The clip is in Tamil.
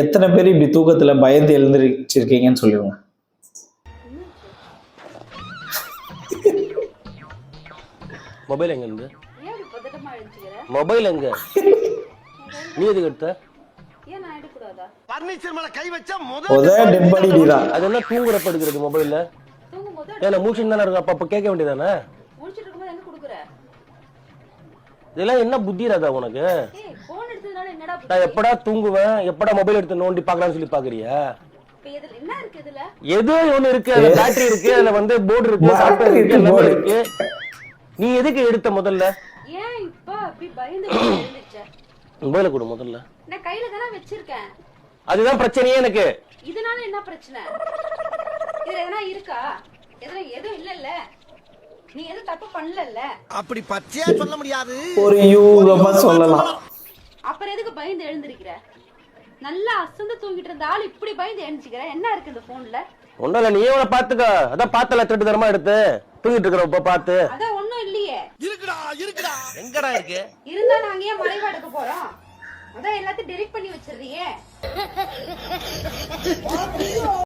எத்தனை பேர் இப்படி தூக்கத்துல பயந்து எழுந்திருச்சிருக்கீங்கன்னு சொல்லுங்க. மொபைல் எங்க இருந்து? மொபைல் எங்க? நீ எதுக்கு எடுத்த? டெட் பாடி தான். அது என்ன தூங்குறப்ப எடுக்கிறது மொபைல்ல? ஏன்னா மூச்சுன்னு தானே இருக்கு, அப்ப கேட்க வேண்டியதானே? இதெல்லாம் என்ன புத்தி ராதா உனக்கு? நான் எப்படா தூங்குவேன், எப்படா மொபைல் எடுத்து நோண்டி பாக்கலாம்னு சொல்லி பாக்குறியா? ஏதோ ஒண்ணு இருக்கு, அதுல பேட்டரி இருக்கு, அதுல வந்து போர்டு இருக்கு, சாஃப்ட்வேர் இருக்கு, எல்லாமே இருக்கு. நீ எதுக்கு எடுத்த முதல்ல? மொபைல கொடு முதல்ல. நான் கையில தான வச்சிருக்கேன். அதுதான் பிரச்சனையே எனக்கு. இதனால என்ன பிரச்சனை? இது எதனா இருக்கா? எதுவும் இல்லல்ல. நீ எதுவும் தப்பு பண்ணலல்ல. அப்படி பச்சையா சொல்ல முடியாது. ஒரு யூகமா சொல்லலாம். அப்புறம் எதுக்கு பயந்து எழுந்திருக்கிற? நல்லா அசந்து தூங்கிட்டு இருந்த ஆள் இப்படி பயந்து எழுந்திருக்கிற. என்ன இருக்கு இந்த போன்ல? ஒண்ணும் இல்ல, நீயே உன பாத்துக்க. அதான் பாத்தல திருட்டு தரமா எடுத்து தூங்கிட்டு இருக்கறப்ப பாத்து. அதான் ஒண்ணும் இல்லையே. இருக்குடா. எங்கடா இருக்கு? இருந்தா நாங்க ஏன் மலைவாடுக்கு போறோம்? அதான் எல்லாத்தையும் டெலீட் பண்ணி வச்சிடுறியே.